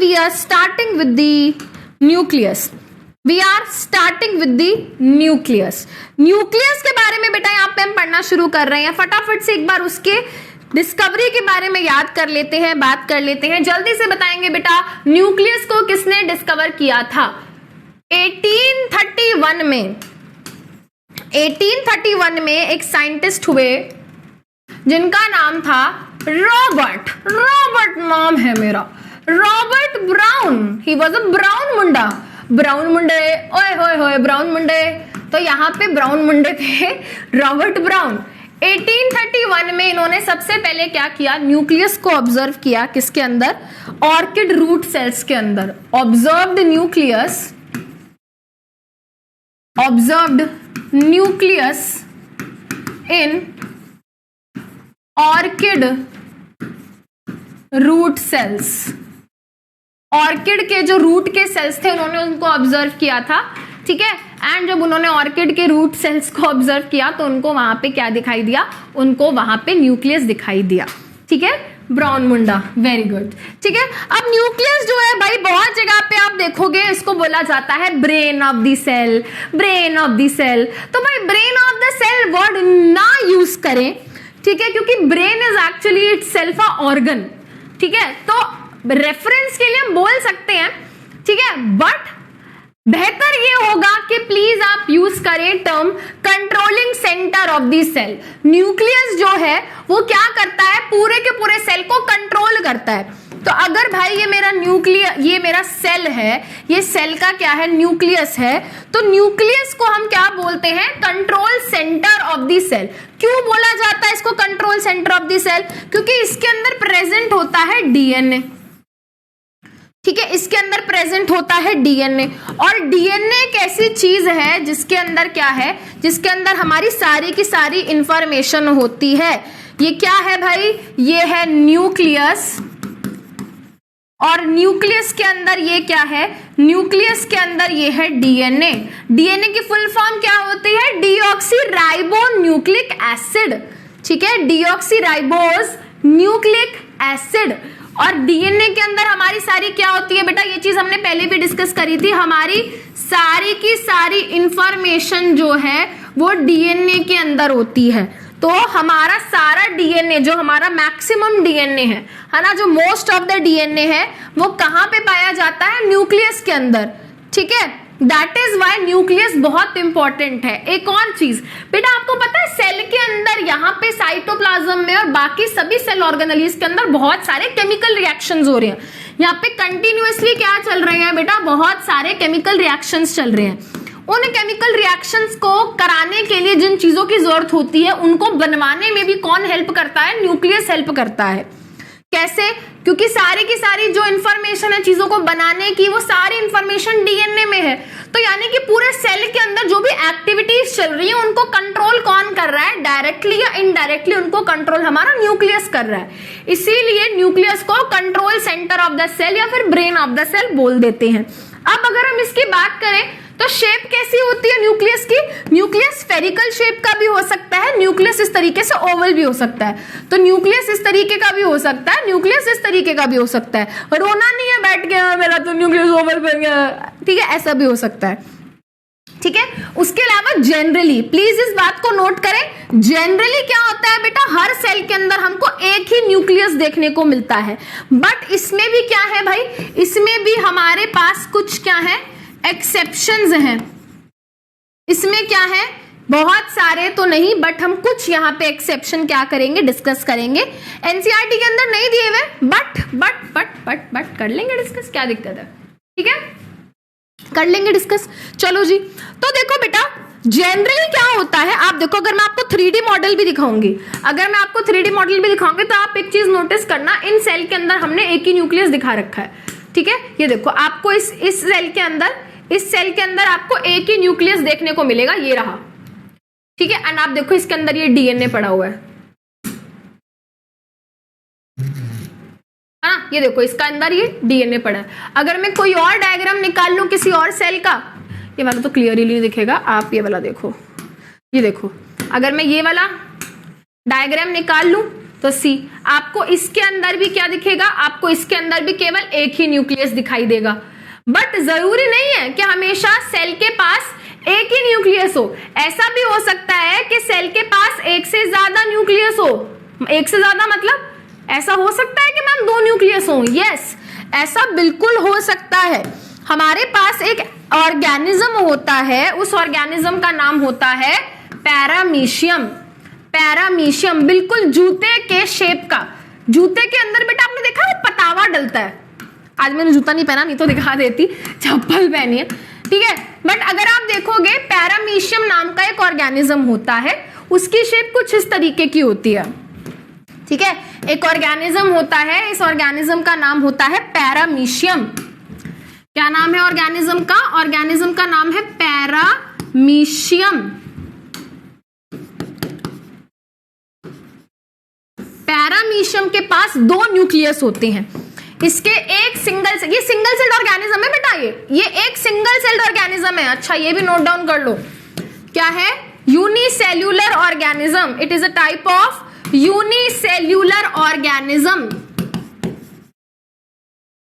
we are starting with the nucleus. We are starting with the nucleus. Nucleus के बारे में बेटा यहाँ पे हम पढ़ना शुरू कर रहे हैं। फटाफट से एक बार उसके डिस्कवरी के बारे में याद कर लेते हैं, बात कर लेते हैं। जल्दी से बताएंगे बेटा न्यूक्लियस को किसने डिस्कवर किया था? 1831 में 1831 में एक साइंटिस्ट हुए जिनका नाम था रॉबर्ट नाम है मेरा, Robert Brown. He was a brown मुंडा, ब्राउन मुंडे, ओए होए होए ब्राउन मुंडे। तो यहाँ पे ब्राउन मुंडे थे रॉबर्ट ब्राउन। 1831 में इन्होंने सबसे पहले क्या किया? न्यूक्लियस को ऑब्जर्व किया। किसके अंदर? ऑर्किड रूट सेल्स के अंदर। Observed nucleus in orchid root cells. Orchid के जो रूट के सेल्स थे उन्होंने उनको ऑब्जर्व किया था, ठीक है। एंड जब उन्होंने ऑर्किड के रूट सेल्स को ऑब्जर्व किया तो उनको वहां पे क्या दिखाई दिया? उनको वहां पे न्यूक्लियस दिखाई दिया, ठीक है। ब्राउन मुंडा, वेरी गुड, ठीक है। अब न्यूक्लियस जो है भाई बहुत जगह पे आप देखोगे इसको बोला जाता है brain of the cell, brain of the cell. तो भाई brain of the cell word ना यूज करें, ठीक है, क्योंकि brain is actually itself a organ, ठीक है। तो रेफरेंस के लिए हम बोल सकते हैं, ठीक है, बट बेहतर ये होगा कि प्लीज आप यूज करें term controlling centre of the cell. Nucleus जो है वो क्या करता है? पूरे के पूरे सेल को कंट्रोल करता है। तो अगर भाई ये मेरा ये मेरा सेल है, ये सेल का क्या है? न्यूक्लियस है। तो न्यूक्लियस को हम क्या बोलते हैं? Control centre of the cell. क्यों बोला जाता है इसको control centre of the cell? क्योंकि इसके अंदर प्रेजेंट होता है डीएनए, ठीक है, इसके अंदर प्रेजेंट होता है डीएनए। और डीएनए एक ऐसी चीज है जिसके अंदर क्या है? जिसके अंदर हमारी सारी की सारी इंफॉर्मेशन होती है। ये क्या है भाई? ये है न्यूक्लियस। और न्यूक्लियस के अंदर ये क्या है? न्यूक्लियस के अंदर ये है डीएनए। डीएनए की फुल फॉर्म क्या होती है? डीऑक्सीराइबो न्यूक्लिक एसिड, ठीक है, डीऑक्सीराइबोज न्यूक्लिक एसिड। और डीएनए के अंदर हमारी सारी क्या होती है बेटा? ये चीज हमने पहले भी डिस्कस करी थी। हमारी सारी की सारी इंफॉर्मेशन जो है वो डीएनए के अंदर होती है। तो हमारा सारा डीएनए जो हमारा मैक्सिमम डीएनए है ना, जो मोस्ट ऑफ द डीएनए है वो कहां पे पाया जाता है? न्यूक्लियस के अंदर, ठीक है। दैट इज वाई न्यूक्लियस बहुत इंपॉर्टेंट है। एक और चीज बेटा आपको पता है सेल के अंदर यहाँ पे साइटोप्लाज्म में और बाकी सभी सेल ऑर्गेनेल्स के अंदर बहुत सारे केमिकल रिएक्शंस हो रहे हैं। यहाँ पे कंटिन्यूअसली क्या चल रहे हैं बेटा? बहुत सारे केमिकल रिएक्शंस चल रहे हैं। उन केमिकल रिएक्शंस को कराने के लिए जिन चीजों की जरूरत होती है उनको बनवाने में भी कौन हेल्प करता है? न्यूक्लियस हेल्प करता है। कैसे? क्योंकि सारी की सारी जो इंफॉर्मेशन है चीजों को बनाने की वो सारी इंफॉर्मेशन डीएनए में है। तो यानी कि पूरे सेल के अंदर जो भी एक्टिविटीज चल रही है उनको कंट्रोल कौन कर रहा है? डायरेक्टली या इनडायरेक्टली उनको कंट्रोल हमारा न्यूक्लियस कर रहा है। इसीलिए न्यूक्लियस को control centre of the cell या फिर ब्रेन ऑफ द सेल बोल देते हैं। अब अगर हम इसकी बात करें तो शेप कैसी होती है न्यूक्लियस की? न्यूक्लियस स्फेरिकल शेप का भी हो सकता है, न्यूक्लियस इस तरीके से ओवल भी हो सकता है। तो न्यूक्लियस इस तरीके का भी हो सकता है, न्यूक्लियस इस तरीके का भी हो सकता है। रोना नहीं है बैठ गया मेरा तो न्यूक्लियस ओवल बन गया, ठीक है, ऐसा भी हो सकता है, ठीक है। उसके अलावा जनरली प्लीज इस बात को नोट करें, जनरली क्या होता है बेटा? हर सेल के अंदर हमको एक ही न्यूक्लियस देखने को मिलता है। बट इसमें भी क्या है भाई? इसमें भी हमारे पास कुछ क्या है? एक्सेप्शंस हैं। इसमें क्या है? बहुत सारे तो नहीं बट हम कुछ यहाँ पे एक्सेप्शन क्या करेंगे? डिस्कस करेंगे। एनसीईआरटी के अंदर नहीं दिए हुए बट कर लेंगे डिस्कस, क्या दिक्कत है, ठीक है, कर लेंगे डिस्कस। चलो जी, तो देखो बेटा जनरली क्या होता है, आप देखो अगर मैं आपको 3D मॉडल भी दिखाऊंगी, तो आप एक चीज नोटिस करना, इन सेल के अंदर हमने एक ही न्यूक्लियस दिखा रखा है, ठीक है। ये देखो आपको इस सेल के अंदर आपको एक ही न्यूक्लियस देखने को मिलेगा, ये रहा, ठीक है। एंड आप देखो इसके अंदर ये डीएनए पड़ा हुआ है ना, ये देखो इसका अंदर ये डीएनए पड़ा है। अगर मैं कोई और डायग्राम निकाल लूं किसी और सेल का, ये वाला तो क्लियरली नहीं दिखेगा, आप ये वाला देखो, ये देखो, अगर मैं ये वाला डायग्राम निकाल लूं तो सी। आपको इसके अंदर भी क्या दिखेगा, आपको इसके अंदर भी केवल एक ही न्यूक्लियस दिखाई देगा। बट जरूरी नहीं है कि हमेशा सेल के पास एक ही न्यूक्लियस हो, ऐसा भी हो सकता है कि सेल के पास एक से ज्यादा न्यूक्लियस हो। एक से ज्यादा मतलब ऐसा हो सकता है कि मैम 2 न्यूक्लियस हो, यस ऐसा बिल्कुल हो सकता है। हमारे पास एक ऑर्गेनिज्म होता है, उस ऑर्गेनिज्म का नाम होता है पैरामीशियम। पैरामीशियम बिल्कुल जूते के शेप का। जूते के अंदर बेटा आपने देखा है पतावा डलता है। आज मैंने जूता नहीं पहना, नहीं तो दिखा देती, चप्पल पहनी है, ठीक है। बट अगर आप देखोगे पैरामीशियम नाम का एक ऑर्गेनिज्म होता है, उसकी शेप कुछ इस तरीके की होती है, ठीक है। एक ऑर्गेनिज्म होता है, इस ऑर्गेनिज्म का नाम होता है पैरामीशियम। क्या नाम है ऑर्गेनिज्म का? ऑर्गेनिज्म का नाम है पैरामीशियम। पैरामीशियम के पास 2 न्यूक्लियस होते हैं। इसके एक सिंगल से, ये सिंगल सेल्ड ऑर्गेनिज्म है बेटा, ये एक सिंगल सेल्ड ऑर्गेनिज्म है। अच्छा ये भी नोट डाउन कर लो, क्या है? Unicellular organism. It is a type of unicellular organism.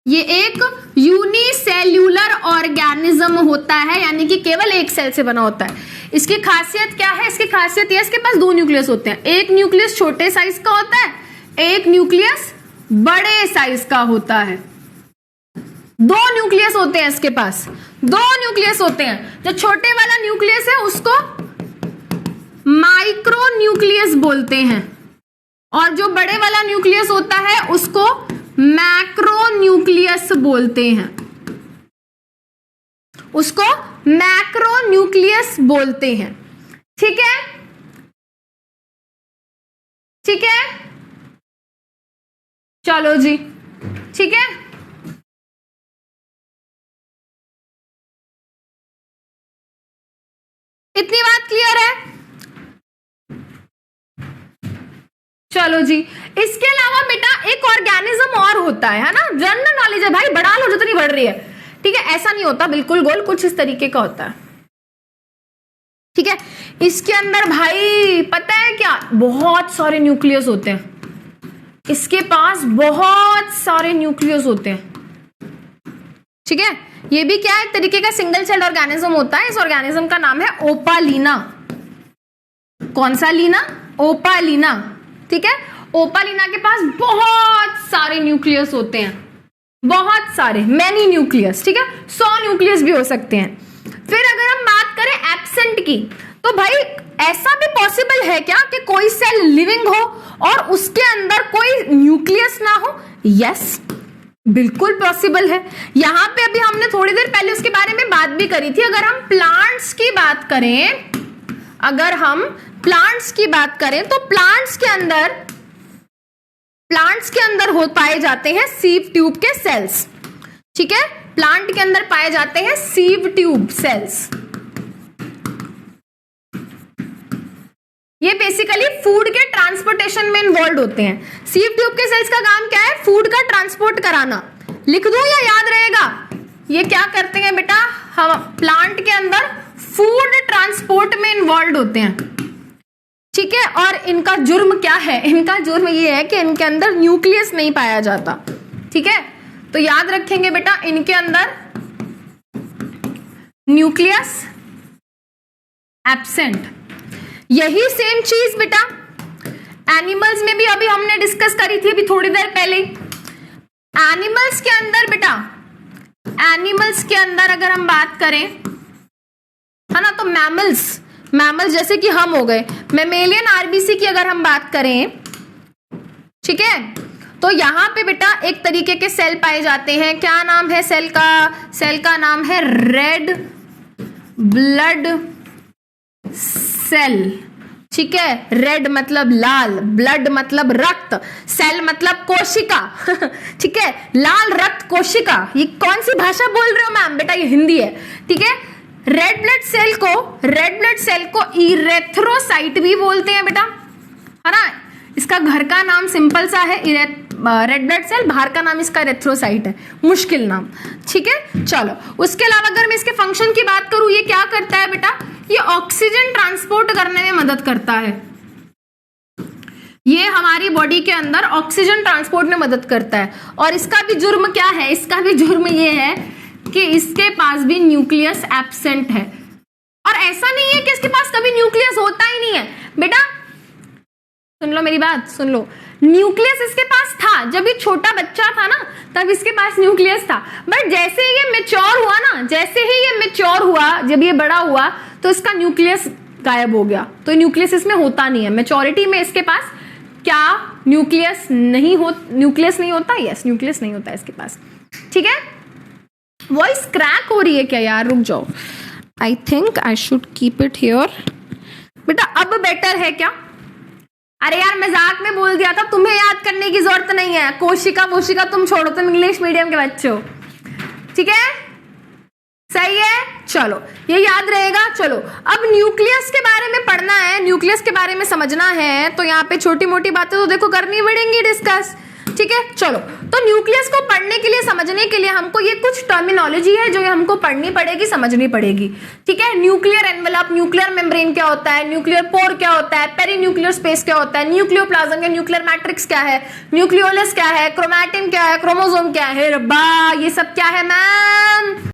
ये एक यूनिसेल्यूलर ऑर्गेनिज्म होता है, यानी कि केवल एक सेल से बना होता है। इसकी खासियत क्या है? इसकी खासियत ये इसके पास 2 न्यूक्लियस होते हैं। एक न्यूक्लियस छोटे साइज का होता है, एक न्यूक्लियस बड़े साइज का होता है। 2 न्यूक्लियस होते हैं इसके पास, 2 न्यूक्लियस होते हैं। जो छोटे वाला न्यूक्लियस है उसको माइक्रो न्यूक्लियस बोलते हैं, और जो बड़े वाला न्यूक्लियस होता है उसको मैक्रो न्यूक्लियस बोलते हैं। उसको मैक्रो न्यूक्लियस बोलते हैं, ठीक है, ठीक है। चलो जी, ठीक है। इतनी बात क्लियर है? चलो जी, इसके अलावा बेटा एक ऑर्गेनिज्म और होता है ना, जनरल नॉलेज है भाई, बढ़ा लो जितनी बढ़ रही है, ठीक है। ऐसा नहीं होता बिल्कुल गोल, कुछ इस तरीके का होता है, ठीक है। इसके अंदर भाई पता है क्या, बहुत सारे न्यूक्लियस होते हैं। इसके पास बहुत सारे न्यूक्लियस होते हैं, ठीक है। ये भी क्या है, एक तरीके का सिंगल सेल ऑर्गेनिज्म होता है। इस ऑर्गेनिज्म का नाम है ओपालिना। कौन सा लीना? ओपालिना, ठीक है। ओपालिना के पास बहुत सारे न्यूक्लियस होते हैं, बहुत सारे, मैनी न्यूक्लियस, ठीक है। 100 न्यूक्लियस भी हो सकते हैं। फिर अगर हम बात करें एब्सेंट की, तो भाई ऐसा भी पॉसिबल है क्या कि कोई सेल लिविंग हो और उसके अंदर कोई न्यूक्लियस ना हो? यस, बिल्कुल पॉसिबल है। यहां पे अभी हमने थोड़ी देर पहले उसके बारे में बात भी करी थी। अगर हम प्लांट्स की बात करें, अगर हम प्लांट्स की बात करें तो प्लांट्स के अंदर हो पाए जाते हैं सीव ट्यूब के सेल्स, ठीक है। प्लांट के अंदर पाए जाते हैं सीव ट्यूब सेल्स। ये बेसिकली फूड के ट्रांसपोर्टेशन में इन्वॉल्व होते हैं। सीव ट्यूब के सेल्स का काम क्या है? फूड का ट्रांसपोर्ट कराना। लिख दूं या याद रहेगा? ये क्या करते हैं बेटा, हम प्लांट के अंदर फूड ट्रांसपोर्ट में इन्वॉल्व होते हैं, ठीक है। और इनका जुर्म क्या है? इनका जुर्म ये है कि इनके अंदर न्यूक्लियस नहीं पाया जाता, ठीक है। तो याद रखेंगे बेटा, इनके अंदर न्यूक्लियस एब्सेंट। यही सेम चीज बेटा एनिमल्स में भी अभी हमने डिस्कस करी थी अभी थोड़ी देर पहले। एनिमल्स के अंदर बेटा, एनिमल्स के अंदर अगर हम बात करें, है ना, तो मैमल्स जैसे कि हम हो गए, मैमेलियन आरबीसी की अगर हम बात करें, ठीक है, तो यहां पे बेटा एक तरीके के सेल पाए जाते हैं। क्या नाम है सेल का? सेल का नाम है रेड ब्लड सेल, ठीक है। रेड मतलब लाल, ब्लड मतलब रक्त, सेल मतलब कोशिका, ठीक है। लाल रक्त कोशिका, ये कौन सी भाषा बोल रहे हो मैम? बेटा ये हिंदी है, ठीक है। रेड ब्लड सेल को इरेथ्रोसाइट भी बोलते हैं बेटा, है ना। इसका घर का नाम सिंपल सा है रेड ब्लड सेल, बाहर का नाम इसका इरेथ्रोसाइट है, मुश्किल नाम, ठीक है। चलो, उसके अलावा अगर मैं इसके फंक्शन की बात करूं, ये क्या करता है बेटा? ये ऑक्सीजन ट्रांसपोर्ट करने में मदद करता है। ये हमारी बॉडी के अंदर ऑक्सीजन ट्रांसपोर्ट में मदद करता है। और इसका भी जुर्म क्या है, इसका भी जुर्म ये है कि इसके पास भी न्यूक्लियस एब्सेंट है। और ऐसा नहीं है कि इसके पास कभी न्यूक्लियस होता ही नहीं है बेटा, सुन लो मेरी बात, सुन लो, न्यूक्लियस इसके पास था जब ये छोटा बच्चा था ना, तब इसके पास न्यूक्लियस था। बट जैसे ये मैच्योर हुआ ना, जैसे ही ये मैच्योर हुआ, जब ये बड़ा हुआ, तो इसका न्यूक्लियस गायब हो गया। तो न्यूक्लियस इसमें होता नहीं है। मैच्योरिटी में इसके पास क्या न्यूक्लियस नहीं होता? यस, न्यूक्लियस नहीं होता इसके पास। ठीक है, वॉइस क्रैक हो रही है क्या यार? रुक जाओ, I think I should keep it here. बेटा अब बेटर है क्या? अरे यार मजाक में बोल दिया था, तुम्हें याद करने की जरूरत नहीं है। कोशिका तुम छोड़ो, तुम इंग्लिश मीडियम के बच्चे हो। ठीक है, सही है, चलो ये याद रहेगा। चलो अब न्यूक्लियस के बारे में पढ़ना है, न्यूक्लियस के बारे में समझना है, तो यहाँ पे छोटी मोटी बातें तो देखो करनी पड़ेंगी डिस्कस। ठीक है, चलो तो न्यूक्लियस को पढ़ने के लिए, समझने के लिए हमको ये कुछ टर्मिनोलॉजी है जो हमको पढ़नी पड़ेगी, समझनी पड़ेगी। ठीक है, न्यूक्लियर एनवेलप, न्यूक्लियर मेम्ब्रेन क्या होता है, न्यूक्लियर पोर क्या होता है, पेरीन्यूक्लियर स्पेस क्या होता है, न्यूक्लियोप्लाज्म या न्यूक्लियर मैट्रिक्स क्या है, न्यूक्लियोलस क्या है, क्रोमैटिन क्या है, क्रोमोसोम क्या है, रब्बा ये सब क्या है मैम?